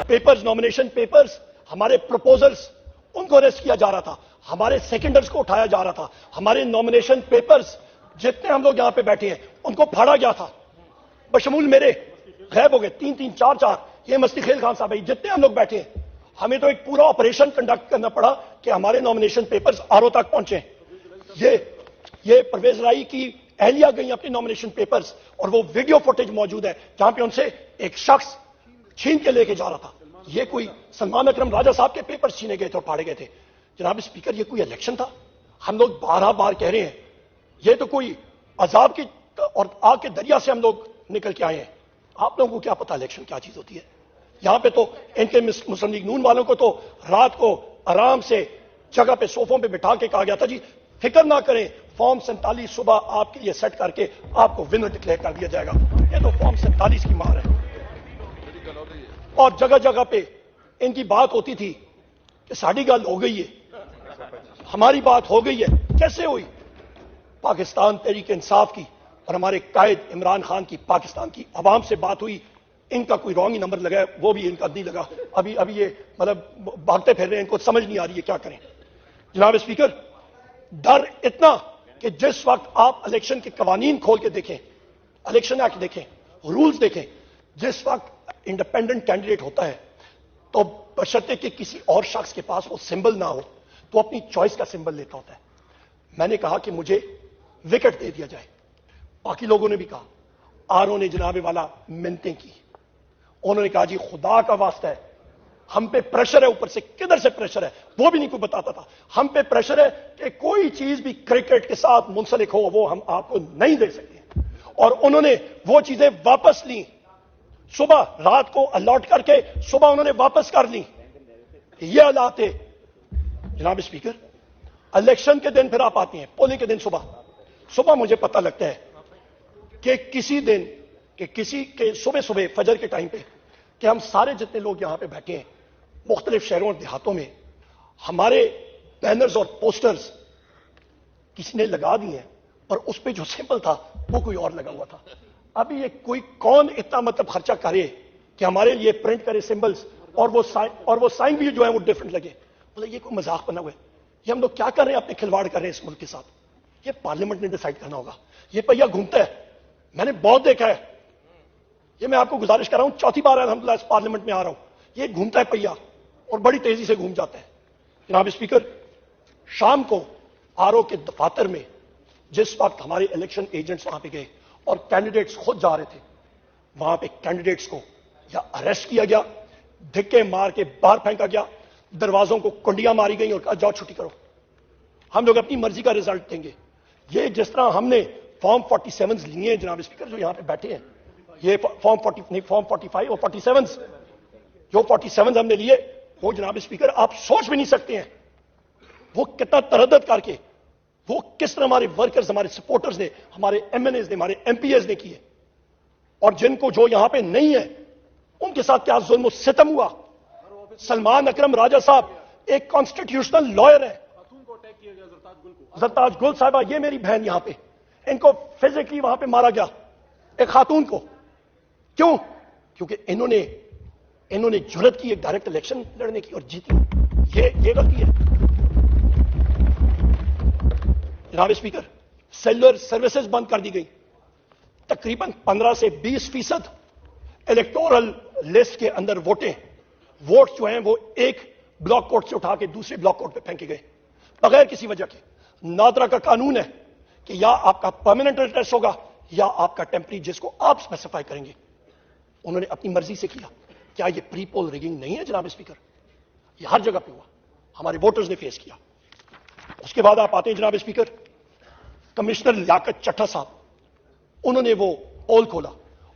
Papers, nomination papers, ہمارے proposals, ان کو arrest کیا جا رہا تھا، ہمارے سیکنڈرز کو اٹھایا جا رہا تھا، ہمارے نامینیشن پیپرز جتنے ہم لوگ یہاں پہ بیٹھے ہیں ان کو پھاڑا گیا تھا، بشمول میرے غائب ہو گئے 3 چار یہ مستی خیل خان صاحب جتنے ہم لوگ بیٹھے ہیں. ہمیں تو ایک پورا آپریشن کنڈکٹ کرنا پڑا کہ ہمارے نامینیشن پیپرز آرو تک پہنچے. یہ پرویز رائی کی اہلیہ گئی اپنے نامینیشن پیپرز اور وہ ویڈیو فوٹیج موجود ہے جہاں پہ ان سے ایک شخص چھین کے لے کے جا رہا تھا. یہ کوئی سلمان اکرم راجہ صاحب کے پیپر چھینے گئے تھے اور پھاڑے گئے تھے. جناب اسپیکر یہ کوئی الیکشن تھا؟ ہم لوگ بار کہہ رہے ہیں یہ تو کوئی عذاب کی اور آگ کے دریا سے ہم لوگ نکل کے آئے ہیں. آپ لوگوں کو کیا پتا الیکشن کیا چیز ہوتی ہے؟ یہاں پہ تو ان کے مسلم لیگ نون والوں کو تو رات کو آرام سے جگہ پہ صوفوں پہ بٹھا کے کہا گیا تھا جی فکر نہ کریں فارم 47 صبح آپ کے لیے سیٹ کر کے آپ کو ونر ڈکلیئر کر دیا جائے گا. یہ تو فارم 47 کی مار ہے. اور جگہ جگہ پہ ان کی بات ہوتی تھی کہ ساڑی گل ہو گئی ہے، ہماری بات ہو گئی ہے. کیسے ہوئی؟ پاکستان تحریک انصاف کی اور ہمارے قائد عمران خان کی پاکستان کی عوام سے بات ہوئی. ان کا کوئی رانگ نمبر لگا ہے، وہ بھی ان کا نہیں لگا. ابھی یہ مطلب بھاگتے پھر رہے ہیں، ان کو سمجھ نہیں آ رہی ہے کیا کریں. جناب اسپیکر ڈر اتنا کہ جس وقت آپ الیکشن کے قوانین کھول کے دیکھیں، الیکشن ایکٹ دیکھیں، رولز دیکھیں، جس وقت انڈیپینڈنٹ کینڈیڈیٹ ہوتا ہے تو بشرطے کہ کسی اور شخص کے پاس وہ سمبل نہ ہو تو اپنی چوائس کا سمبل لیتا ہوتا ہے. میں نے کہا کہ مجھے وکٹ دے دیا جائے. باقی لوگوں نے بھی کہا. آرو نے جناب والا منتیں کی. انہوں نے کہا جی خدا کا واسطہ ہے ہم پہ پریشر ہے، اوپر سے کدھر سے پریشر ہے وہ بھی نہیں کوئی بتاتا تھا. ہم پہ پریشر ہے کہ کوئی چیز بھی کرکٹ کے ساتھ منسلک ہو وہ ہم آپ کو نہیں دے سکتے. اور انہوں نے وہ چیزیں واپس لی. صبح رات کو الاٹ کر کے صبح انہوں نے واپس کر لی. یہ حالات تھے. جناب اسپیکر الیکشن کے دن پھر آپ آتے ہیں پولنگ کے دن صبح مجھے پتہ لگتا ہے کہ کسی دن کہ کسی کے صبح فجر کے ٹائم پہ کہ ہم سارے جتنے لوگ یہاں پہ بیٹھے ہیں مختلف شہروں اور دیہاتوں میں ہمارے بینرز اور پوسٹرز کسی نے لگا دیے ہیں اور اس پہ جو سمبل تھا وہ کوئی اور لگا ہوا تھا. ابھی یہ کوئی کون اتنا مطلب خرچہ کرے کہ ہمارے لیے پرنٹ کرے سمبلز اور وہ سائن بھی جو ہے وہ ڈفرنٹ لگے. مطلب یہ کوئی مذاق بنا ہوا ہے. یہ ہم لوگ کیا کر رہے ہیں؟ اپنے کھلواڑ کر رہے ہیں اس ملک کے ساتھ. یہ پارلیمنٹ نے ڈیسائیڈ کرنا ہوگا. یہ پہیا گھومتا ہے، میں نے بہت دیکھا ہے. یہ میں آپ کو گزارش کر رہا ہوں، چوتھی بار الحمدللہ اس پارلیمنٹ میں آ رہا ہوں. یہ گھومتا ہے پہیا اور بڑی تیزی سے گھوم جاتا ہے. جناب اسپیکر شام کو آرو کے دفاتر میں جس وقت ہمارے الیکشن ایجنٹس وہاں پہ گئے اور کینڈیڈیٹس خود جا رہے تھے، وہاں پہ کینڈیڈیٹس کو یا اریسٹ کیا گیا، دھکے مار کے باہر پھینکا گیا، دروازوں کو کنڈیاں ماری گئیں اور کہا جاؤ چھٹی کرو، ہم لوگ اپنی مرضی کا رزلٹ دیں گے. یہ جس طرح ہم نے فارم 47 لیے ہیں جناب اسپیکر جو یہاں پہ بیٹھے ہیں، یہ فارم 45 اور 47 جو 47 ہم نے لیے وہ جناب اسپیکر آپ سوچ بھی نہیں سکتے ہیں وہ کتنا تردد کر کے وہ کس طرح ہمارے ورکرز، ہمارے سپورٹرز نے، ہمارے ایم این ایز نے، ہمارے ایم پی ایز نے کیے. اور جن کو جو یہاں پہ نہیں ہے ان کے ساتھ کیا ظلم و ستم ہوا. سلمان اکرم راجہ صاحب ایک کانسٹیٹیوشنل لائر ہے. زرتاج گل صاحبہ یہ میری بہن یہاں پہ، ان کو فزیکلی وہاں پہ مارا گیا ایک خاتون کو. کیوں؟ کیونکہ انہوں نے جرت کی ایک ڈائریکٹ الیکشن لڑنے کی اور جیتی. یہ غلطی ہے. جناب اسپیکر سیلولر سروسز بند کر دی گئی. تقریباً 15 سے 20% الیکٹورل لسٹ کے اندر ووٹ جو ہیں وہ ایک بلاک کوٹ سے اٹھا کے دوسرے بلاک کوٹ پہ پھینکے گئے بغیر کسی وجہ کے. نادرا کا قانون ہے کہ یا آپ کا پرماننٹ ایڈریس ہوگا یا آپ کا ٹیمپری جس کو آپ اسپیسیفائی کریں گے. انہوں نے اپنی مرضی سے کیا. کیا یہ پری پول ریگنگ نہیں ہے جناب اسپیکر؟ یہ ہر جگہ پہ ہوا، ہمارے ووٹرز نے فیس کیا. اس کے بعد آپ آتے ہیں جناب اسپیکر کمشنر لیاقت چٹھا صاحب، انہوں نے وہ پول کھولا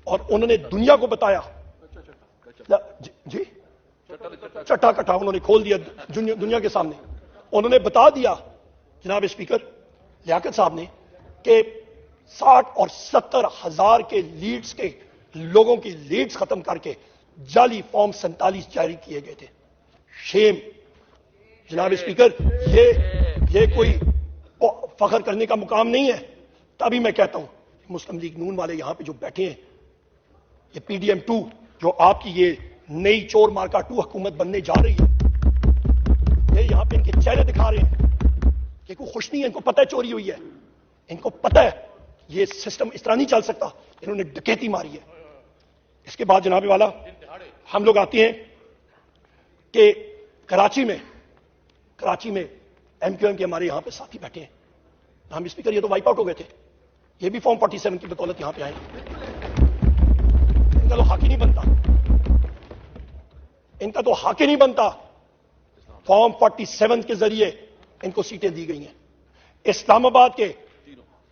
اور انہوں نے دنیا کو بتایا. جی چٹا کٹا انہوں نے کھول دیا دنیا کے سامنے. انہوں نے بتا دیا جناب اسپیکر لیاقت صاحب نے کہ 60 اور 70 ہزار کے لیڈز کے لوگوں کی لیڈز ختم کر کے جعلی فارم 47 جاری کیے گئے تھے. شیم جناب اسپیکر یہ کوئی فخر کرنے کا مقام نہیں ہے. تبھی میں کہتا ہوں مسلم لیگ نون والے یہاں پہ جو بیٹھے ہیں، یہ پی ڈی ایم 2 جو آپ کی یہ نئی چور مارکا 2 حکومت بننے جا رہی ہے. یہ یہاں پہ ان کے چہرے دکھا رہے ہیں کہ کوئی خوش نہیں ہے, ان کو پتہ ہے چوری ہوئی ہے, ان کو پتہ ہے یہ سسٹم اس طرح نہیں چل سکتا, انہوں نے ڈکیتی ماری ہے. اس کے بعد جناب والا ہم لوگ آتے ہیں کہ کراچی میں ایم کیو ایم کے ہمارے یہاں پہ ساتھی بیٹھے ہیں. ہم اسپیکر یہ تو وائپ آؤٹ ہو گئے تھے, یہ بھی فارم 47 کی بدولت یہاں پہ آئے. ان کا تو حق ہی نہیں بنتا, ان کا تو حق ہی نہیں بنتا. فارم 47 کے ذریعے ان کو سیٹیں دی گئی ہیں. اسلام آباد کے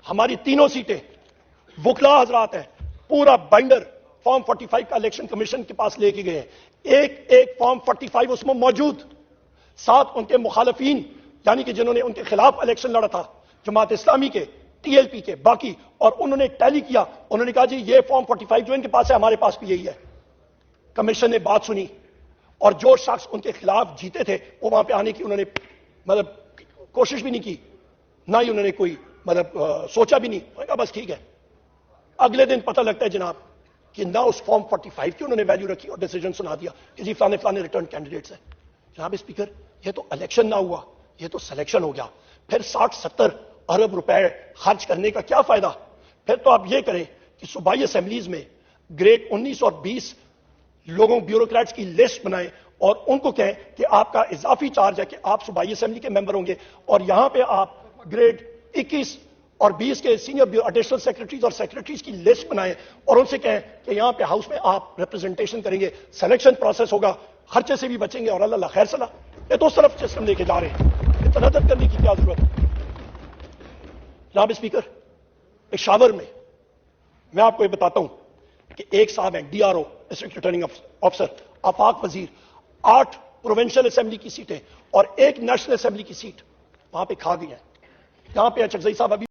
ہماری تینوں سیٹیں وکلا حضرات ہیں, پورا بائنڈر فارم 45 کا الیکشن کمیشن کے پاس لے کے گئے ہیں. ایک فارم 45 اس میں موجود, ساتھ ان کے مخالفین یعنی کہ جنہوں نے ان کے خلاف الیکشن لڑا تھا, جماعت اسلامی کے, ٹی ایل پی کے, باقی, اور انہوں نے ٹیلی کیا. انہوں نے کہا جی یہ فارم 45 جو ان کے پاس ہے ہمارے پاس بھی یہی ہے. کمیشن نے بات سنی اور جو شخص ان کے خلاف جیتے تھے وہ وہاں پہ آنے کی انہوں نے مطلب کوشش بھی نہیں کی, نہ ہی انہوں نے کوئی سوچا بھی نہیں. انہوں نے کہا بس ٹھیک ہے. اگلے دن پتہ لگتا ہے جناب کہ نہ اس فارم 45 کی انہوں نے ویلیو رکھی اور ڈیسیجن سنا دیا کہ جی فلانے ریٹرن کینڈیڈیٹس ہیں. جناب اسپیکر, یہ تو الیکشن نہ ہوا, یہ تو سلیکشن ہو گیا. پھر 60-70 ارب روپے خرچ کرنے کا کیا فائدہ؟ پھر تو آپ یہ کریں کہ صوبائی اسمبلیز میں گریڈ 19 اور 20 لوگوں بیوروکریٹس کی لسٹ بنائیں اور ان کو کہیں کہ آپ کا اضافی چارج ہے کہ آپ صوبائی اسمبلی کے ممبر ہوں گے, اور یہاں پہ آپ گریڈ 21 اور 20 کے سینئر ایڈیشنل سیکرٹریز اور سیکرٹریز کی لسٹ بنائیں اور ان سے کہیں کہ یہاں پہ ہاؤس میں آپ ریپرزنٹیشن کریں گے, سلیکشن پروسیس ہوگا, خرچے سے بھی بچیں گے اور اللہ خیر صلاح. یہ تو اس طرف سسٹم لے کے جا رہے ہیں, تردد کرنے کی کیا ضرورت ہے؟ جناب اسپیکر, پشاور میں آپ کو یہ بتاتا ہوں کہ ایک صاحب ہیں D R O district returning officer, Afaq Wazir, 8 provincial assembly کی سیٹیں اور 1 نیشنل اسمبلی کی سیٹ وہاں پہ کھا گئی ہیں. یہاں پہ اچھا صاحب ابھی